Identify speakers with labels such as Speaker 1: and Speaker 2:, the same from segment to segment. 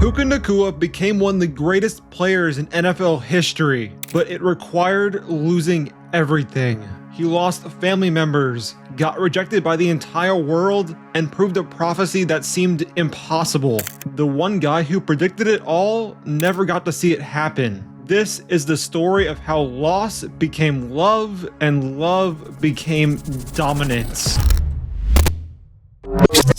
Speaker 1: Puka Nacua became one of the greatest players in NFL history, but it required losing everything. He lost family members, got rejected by the entire world, and proved a prophecy that seemed impossible. The one guy who predicted it all never got to see it happen. This is the story of how loss became love and love became dominance.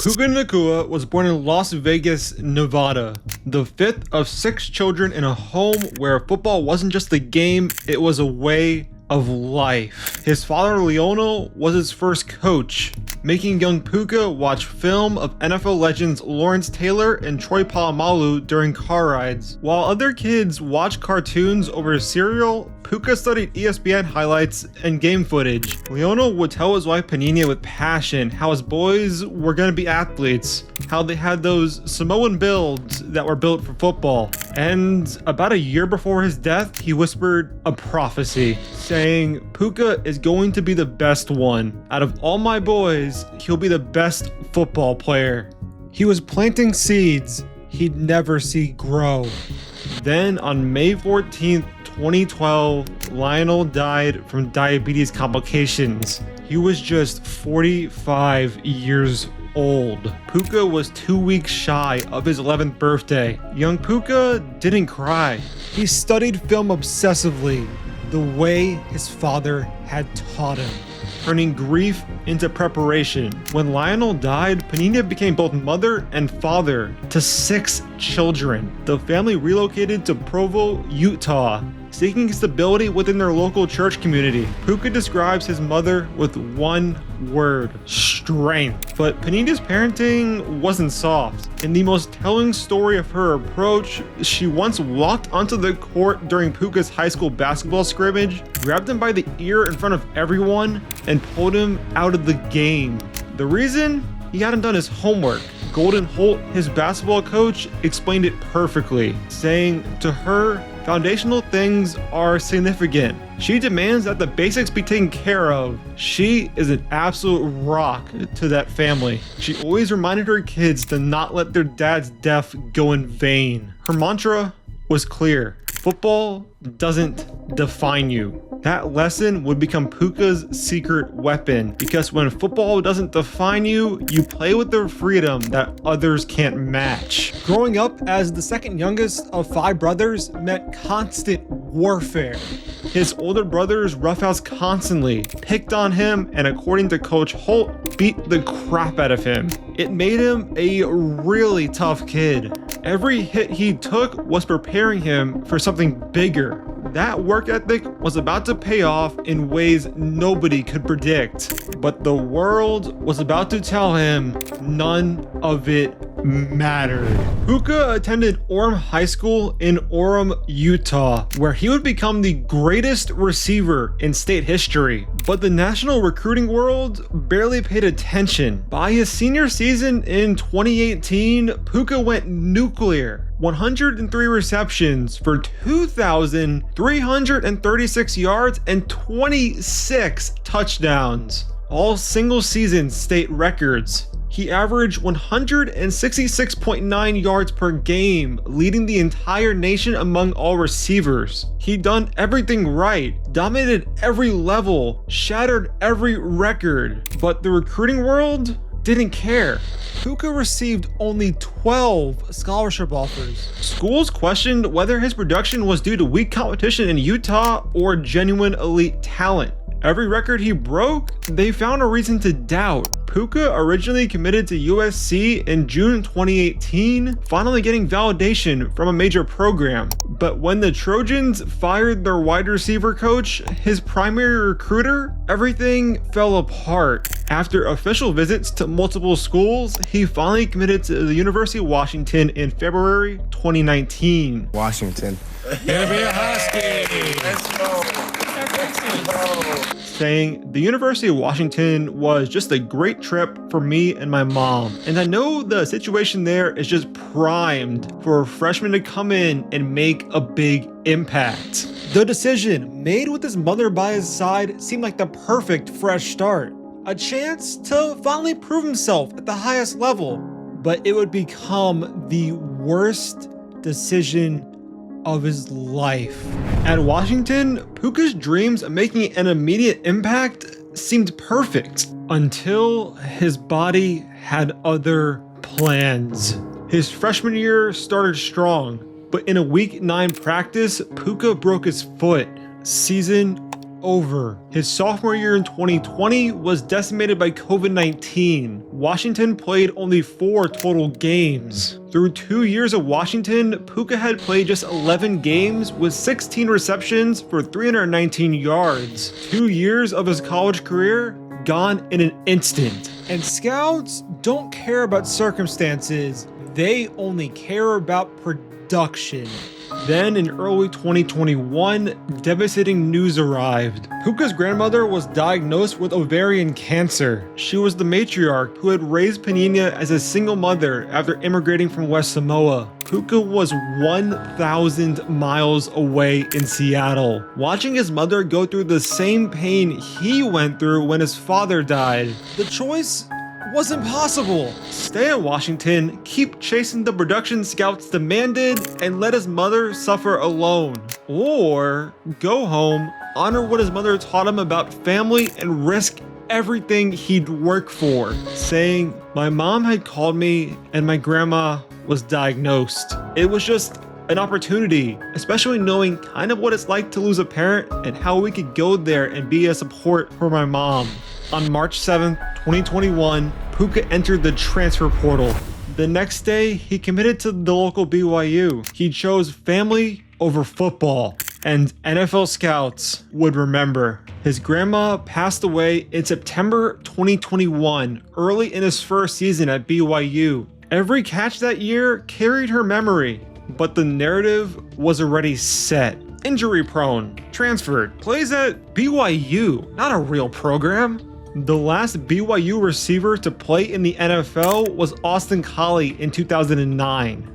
Speaker 1: Puka Nacua was born in Las Vegas, Nevada, the fifth of 6 children in a home where football wasn't just a game, it was a way of life. His father, Leonel, was his first coach, making young Puka watch film of NFL legends Lawrence Taylor and Troy Polamalu during car rides. While other kids watched cartoons over cereal, Puka studied ESPN highlights and game footage. Leonel would tell his wife Panina with passion how his boys were going to be athletes, how they had those Samoan builds that were built for football. And about a year before his death, he whispered a prophecy, saying, "Puka is going to be the best one. Out of all my boys, he'll be the best football player." He was planting seeds he'd never see grow. Then on May 14th, 2012, Lionel died from diabetes complications. He was just 45 years old. Puka was 2 weeks shy of his 11th birthday. Young Puka didn't cry. He studied film obsessively, the way his father had taught him, turning grief into preparation. When Lionel died, Panina became both mother and father to 6 children. The family relocated to Provo, Utah, seeking stability within their local church community. Puka describes his mother with one word: strength. But Panina's parenting wasn't soft. In the most telling story of her approach, she once walked onto the court during Puka's high school basketball scrimmage, grabbed him by the ear in front of everyone, and pulled him out of the game. The reason? He hadn't done his homework. Golden Holt, his basketball coach, explained it perfectly, saying to her, foundational things are significant. She demands that the basics be taken care of. She is an absolute rock to that family. She always reminded her kids to not let their dad's death go in vain. Her mantra was clear: football doesn't define you. That lesson would become Puka's secret weapon, because when football doesn't define you, you play with the freedom that others can't match. Growing up as the second youngest of 5 brothers meant constant warfare. His older brothers roughhoused constantly, picked on him, and according to Coach Holt, beat the crap out of him. It made him a really tough kid. Every hit he took was preparing him for something bigger. That work ethic was about to pay off in ways nobody could predict. But the world was about to tell him none of it mattered. Puka attended Orem High School in Orem, Utah, where he would become the greatest receiver in state history. But the national recruiting world barely paid attention. By his senior season in 2018, Puka went nuclear. 103 receptions for 2,336 yards and 26 touchdowns. All single season state records. He averaged 166.9 yards per game, leading the entire nation among all receivers. He'd done everything right, dominated every level, shattered every record, but the recruiting world didn't care. Puka received only 12 scholarship offers. Schools questioned whether his production was due to weak competition in Utah or genuine elite talent. Every record he broke, they found a reason to doubt. Puka originally committed to USC in June 2018, finally getting validation from a major program. But when the Trojans fired their wide receiver coach, his primary recruiter, everything fell apart. After official visits to multiple schools, he finally committed to the University of Washington in February 2019.
Speaker 2: Washington.
Speaker 3: Gonna be a Husky.
Speaker 2: Let's go.
Speaker 1: Saying the University of Washington was just a great trip for me and my mom. And I know the situation there is just primed for a freshman to come in and make a big impact. The decision, made with his mother by his side, seemed like the perfect fresh start. A chance to finally prove himself at the highest level. But it would become the worst decision of his life. At Washington, Puka's dreams of making an immediate impact seemed perfect until his body had other plans. His freshman year started strong, but in a week 9 practice, Puka broke his foot. Season over. His sophomore year in 2020 was decimated by COVID-19. Washington played only 4 total games. Through 2 years of Washington, Puka had played just 11 games with 16 receptions for 319 yards. 2 years of his college career gone in an instant. And scouts don't care about circumstances, they only care about production. Then in early 2021, devastating news arrived. Puka's grandmother was diagnosed with ovarian cancer. She was the matriarch who had raised Penina as a single mother after immigrating from West Samoa. Puka was 1,000 miles away in Seattle, watching his mother go through the same pain he went through when his father died. The choice was impossible. Stay in Washington, keep chasing the production scouts demanded, and let his mother suffer alone. Or go home, honor what his mother taught him about family, and risk everything he'd worked for, saying, "My mom had called me and my grandma was diagnosed. It was just an opportunity," especially knowing kind of what it's like to lose a parent and how we could go there and be a support for my mom. On March 7th, 2021, Puka entered the transfer portal. The next day, he committed to the local BYU. He chose family over football, and NFL scouts would remember. His grandma passed away in September 2021, early in his first season at BYU. Every catch that year carried her memory, but the narrative was already set. Injury prone, transferred, plays at BYU, not a real program. The last BYU receiver to play in the NFL was Austin Collie in 2009.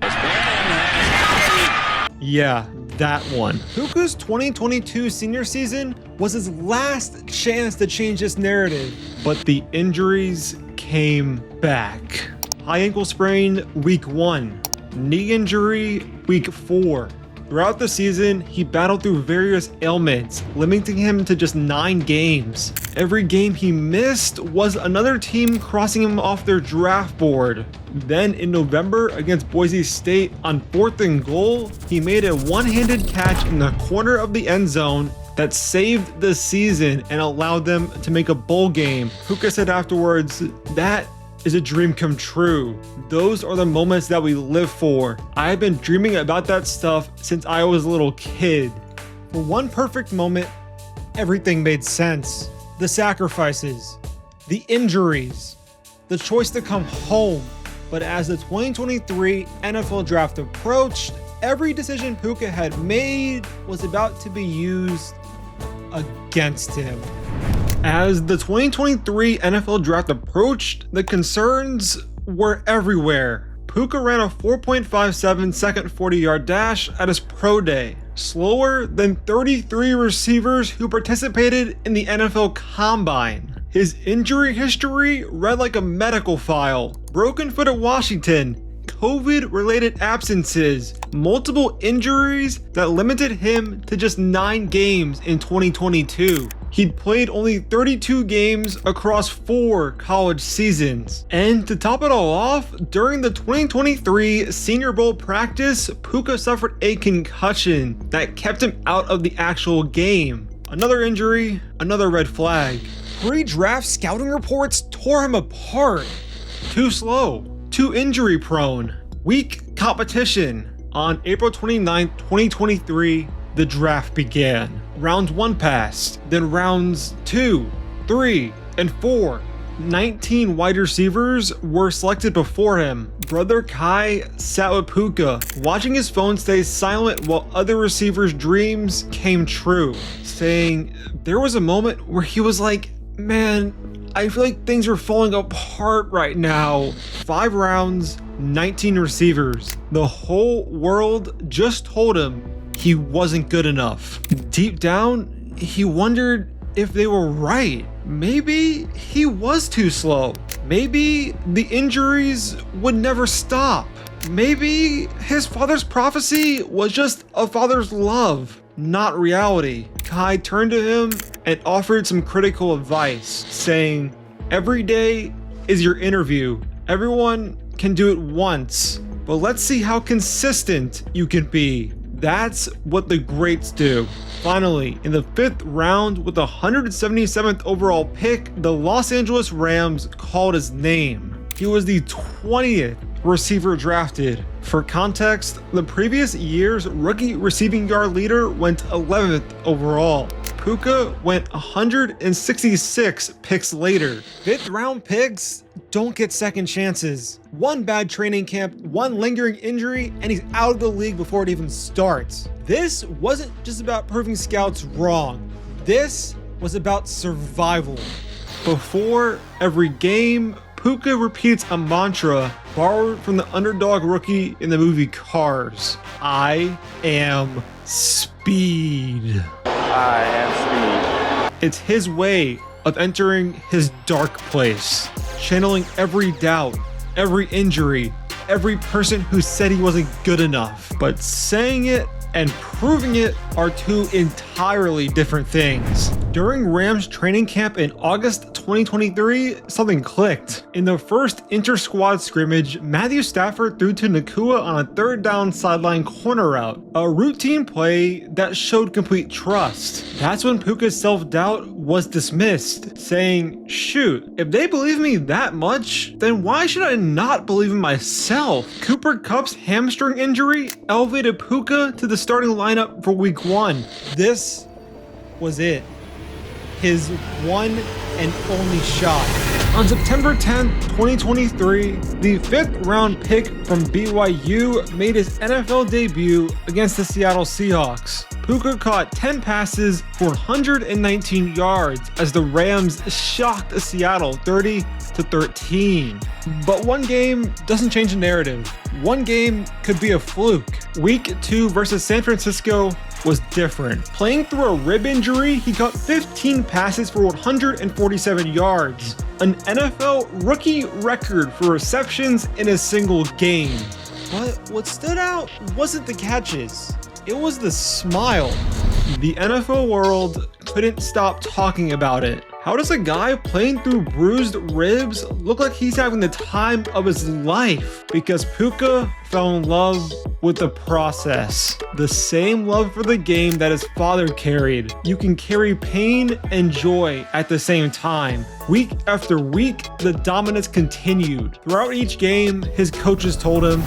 Speaker 1: Yeah, that one. Puka's 2022 senior season was his last chance to change this narrative, but the injuries came back. High ankle sprain week 1, knee injury week 4. Throughout the season, he battled through various ailments, limiting him to just 9 games. Every game he missed was another team crossing him off their draft board. Then in November against Boise State on 4th and goal, he made a one-handed catch in the corner of the end zone that saved the season and allowed them to make a bowl game. Puka said afterwards, "That is a dream come true. Those are the moments that we live for. I've been dreaming about that stuff since I was a little kid." For one perfect moment, everything made sense. The sacrifices, the injuries, the choice to come home. But as the 2023 NFL draft approached, every decision Puka had made was about to be used against him. As the 2023 NFL draft approached, the concerns were everywhere. Puka ran a 4.57 second 40-yard dash at his pro day, slower than 33 receivers who participated in the NFL Combine. His injury history read like a medical file. Broken foot at Washington, COVID-related absences, multiple injuries that limited him to just 9 games in 2022. He'd played only 32 games across 4 college seasons. And to top it all off, during the 2023 Senior Bowl practice, Puka suffered a concussion that kept him out of the actual game. Another injury, another red flag. Pre-draft scouting reports tore him apart. Too slow, too injury prone, weak competition. On April 29, 2023, the draft began. Round 1 passed, then rounds 2, 3, and 4. 19 wide receivers were selected before him. Brother Kai sat with Puka, watching his phone stay silent while other receivers' dreams came true, saying there was a moment where he was like, "Man, I feel like things are falling apart right now." 5 rounds, 19 receivers. The whole world just told him he wasn't good enough. Deep down, he wondered if they were right. Maybe he was too slow. Maybe the injuries would never stop. maybe his father's prophecy was just a father's love, not reality. Kai turned to him and offered some critical advice, saying, "Every day is your interview. Everyone can do it once, but let's see how consistent you can be. That's what the greats do." Finally, in the 5th round with the 177th overall pick, the Los Angeles Rams called his name. He was the 20th receiver drafted. For context, the previous year's rookie receiving yard leader went 11th overall. Puka went 166 picks later. 5th round picks don't get second chances. One bad training camp, one lingering injury, and he's out of the league before it even starts. This wasn't just about proving scouts wrong. This was about survival. Before every game, Puka repeats a mantra borrowed from the underdog rookie in the movie Cars. "I am speed."
Speaker 2: I am speed.
Speaker 1: It's his way of entering his dark place, channeling every doubt, every injury, every person who said he wasn't good enough. But saying it and proving it are two entirely different things. During Rams training camp in August 2023, something clicked. In the first inter-squad scrimmage, Matthew Stafford threw to Nacua on a 3rd down sideline corner route, a routine play that showed complete trust. That's when Puka's self-doubt was dismissed, saying, "Shoot, if they believe me that much, then why should I not believe in myself?" Cooper Kupp's hamstring injury elevated Puka to the starting lineup for week 1. This was it. His one and only shot. On September 10th, 2023, the 5th round pick from BYU made his NFL debut against the Seattle Seahawks. Puka caught 10 passes for 119 yards as the Rams shocked Seattle 30-13. But one game doesn't change the narrative. One game could be a fluke. Week 2 versus San Francisco was different. Playing through a rib injury, he caught 15 passes for 147 yards, an NFL rookie record for receptions in a single game. But what stood out wasn't the catches, it was the smile. The NFL world couldn't stop talking about it. How does a guy playing through bruised ribs look like he's having the time of his life? Because Puka fell in love with the process. The same love for the game that his father carried. You can carry pain and joy at the same time. Week after week, the dominance continued. Throughout each game, his coaches told him,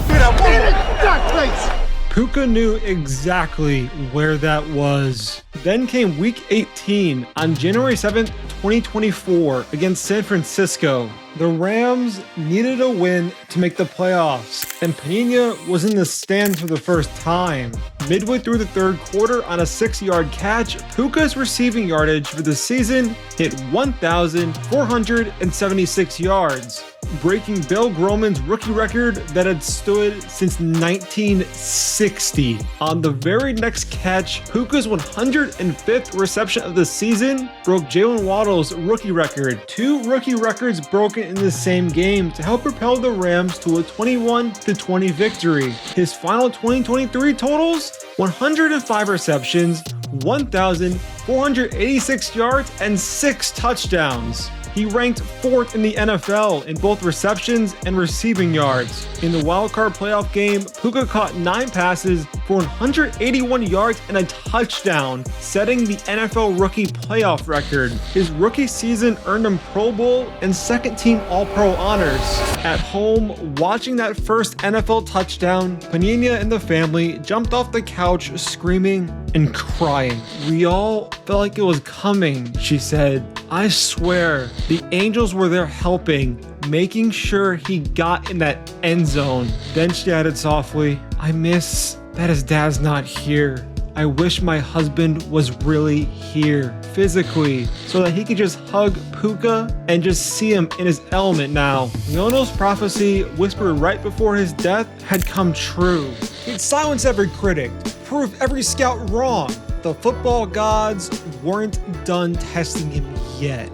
Speaker 1: Puka knew exactly where that was. Then came week 18 on January 7th, 2024 against San Francisco. The Rams needed a win to make the playoffs, and Pena was in the stands for the first time. Midway through the 3rd quarter on a 6-yard catch, Puka's receiving yardage for the season hit 1,476 yards, breaking Bill Groman's rookie record that had stood since 1960. On the very next catch, Puka's 105th reception of the season broke Jalen Waddle's rookie record. 2 rookie records broken in the same game to help propel the Rams to a 21-20 victory. His final 2023 totals: 105 receptions, 1,486 yards, and 6 touchdowns. He ranked 4th in the NFL in both receptions and receiving yards. In the wildcard playoff game, Puka caught 9 passes for 181 yards and a touchdown, setting the NFL rookie playoff record. His rookie season earned him Pro Bowl and second-team All-Pro honors. At home, watching that first NFL touchdown, Pena and the family jumped off the couch screaming and crying. "We all felt like it was coming," she said. "I swear, the angels were there helping, making sure he got in that end zone." Then she added softly, "I miss that his dad's not here. I wish my husband was really here, physically, so that he could just hug Puka and just see him in his element now." Leonel's prophecy, whispered right before his death, had come true. He'd silence every critic, prove every scout wrong. The football gods weren't done testing him yet.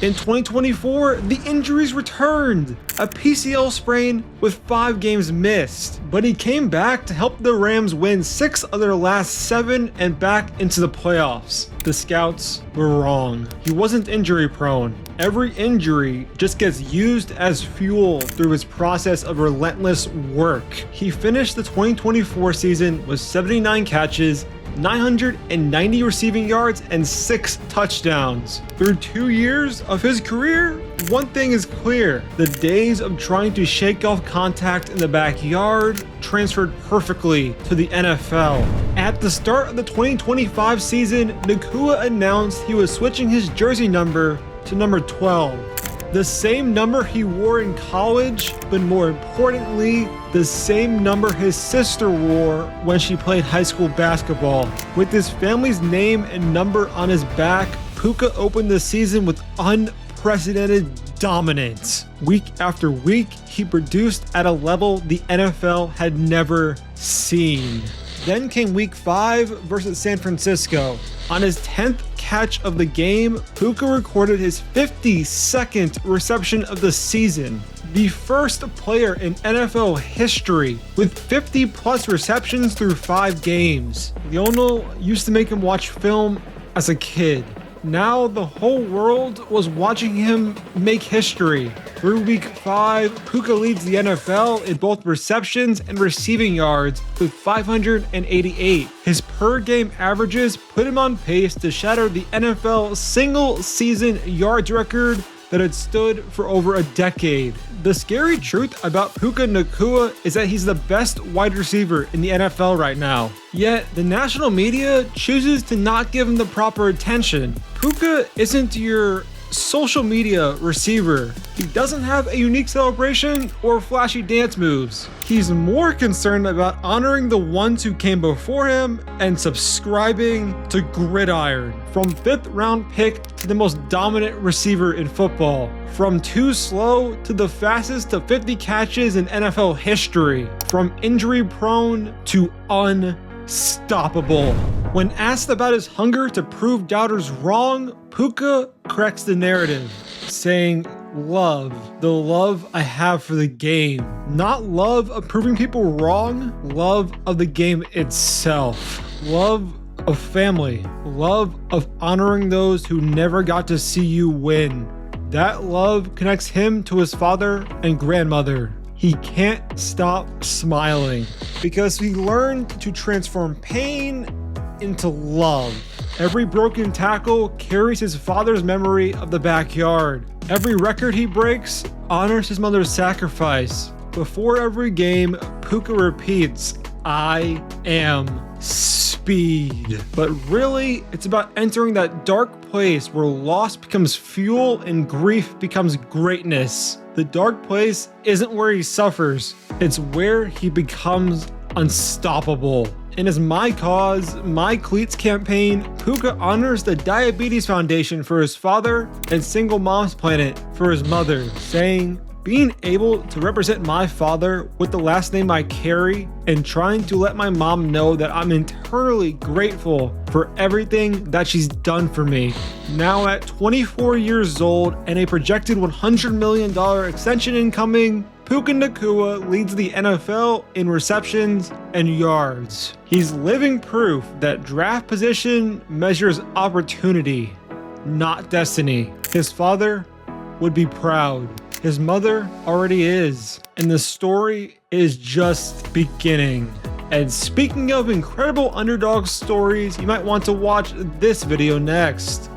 Speaker 1: In 2024, the injuries returned. A PCL sprain with 5 games missed. But he came back to help the Rams win 6 of their last 7 and back into the playoffs. The scouts were wrong. He wasn't injury prone. Every injury just gets used as fuel through his process of relentless work. He finished the 2024 season with 79 catches, 990 receiving yards, and 6 touchdowns. Through 2 years of his career, one thing is clear. The days of trying to shake off contact in the backyard transferred perfectly to the NFL. At the start of the 2025 season, Nacua announced he was switching his jersey number to number 12. The same number he wore in college, but more importantly, the same number his sister wore when she played high school basketball. With his family's name and number on his back, Puka opened the season with unprecedented dominance. Week after week, he produced at a level the NFL had never seen. Then came week 5 versus San Francisco. On his 10th catch of the game, Puka recorded his 52nd reception of the season. The first player in NFL history with 50 plus receptions through 5 games. Lionel used to make him watch film as a kid. Now the whole world was watching him make history. Through week 5, Puka leads the NFL in both receptions and receiving yards with 588. His per game averages put him on pace to shatter the NFL single season yards record that had stood for over a decade. The scary truth about Puka Nacua is that he's the best wide receiver in the NFL right now. Yet, the national media chooses to not give him the proper attention. Puka isn't your social media receiver. He doesn't have a unique celebration or flashy dance moves. He's more concerned about honoring the ones who came before him and subscribing to gridiron. From 5th round pick to the most dominant receiver in football. From too slow to the fastest to 50 catches in NFL history. From injury prone to unstoppable. When asked about his hunger to prove doubters wrong, Puka corrects the narrative, saying, love, the love I have for the game. Not love of proving people wrong, love of the game itself. Love of family, love of honoring those who never got to see you win. That love connects him to his father and grandmother. He can't stop smiling because he learned to transform pain into love. Every broken tackle carries his father's memory of the backyard. Every record he breaks honors his mother's sacrifice. Before every game, Puka repeats, I am speed. But really, it's about entering that dark place where loss becomes fuel and grief becomes greatness. The dark place isn't where he suffers, it's where he becomes unstoppable. In his My Cause, My Cleats campaign, Puka honors the Diabetes Foundation for his father and Single Moms Planet for his mother, saying, being able to represent my father with the last name I carry and trying to let my mom know that I'm internally grateful for everything that she's done for me. Now at 24 years old and a projected $100 million extension incoming, Puka Nacua leads the NFL in receptions and yards. He's living proof that draft position measures opportunity, not destiny. His father would be proud. His mother already is. And the story is just beginning. And speaking of incredible underdog stories, you might want to watch this video next.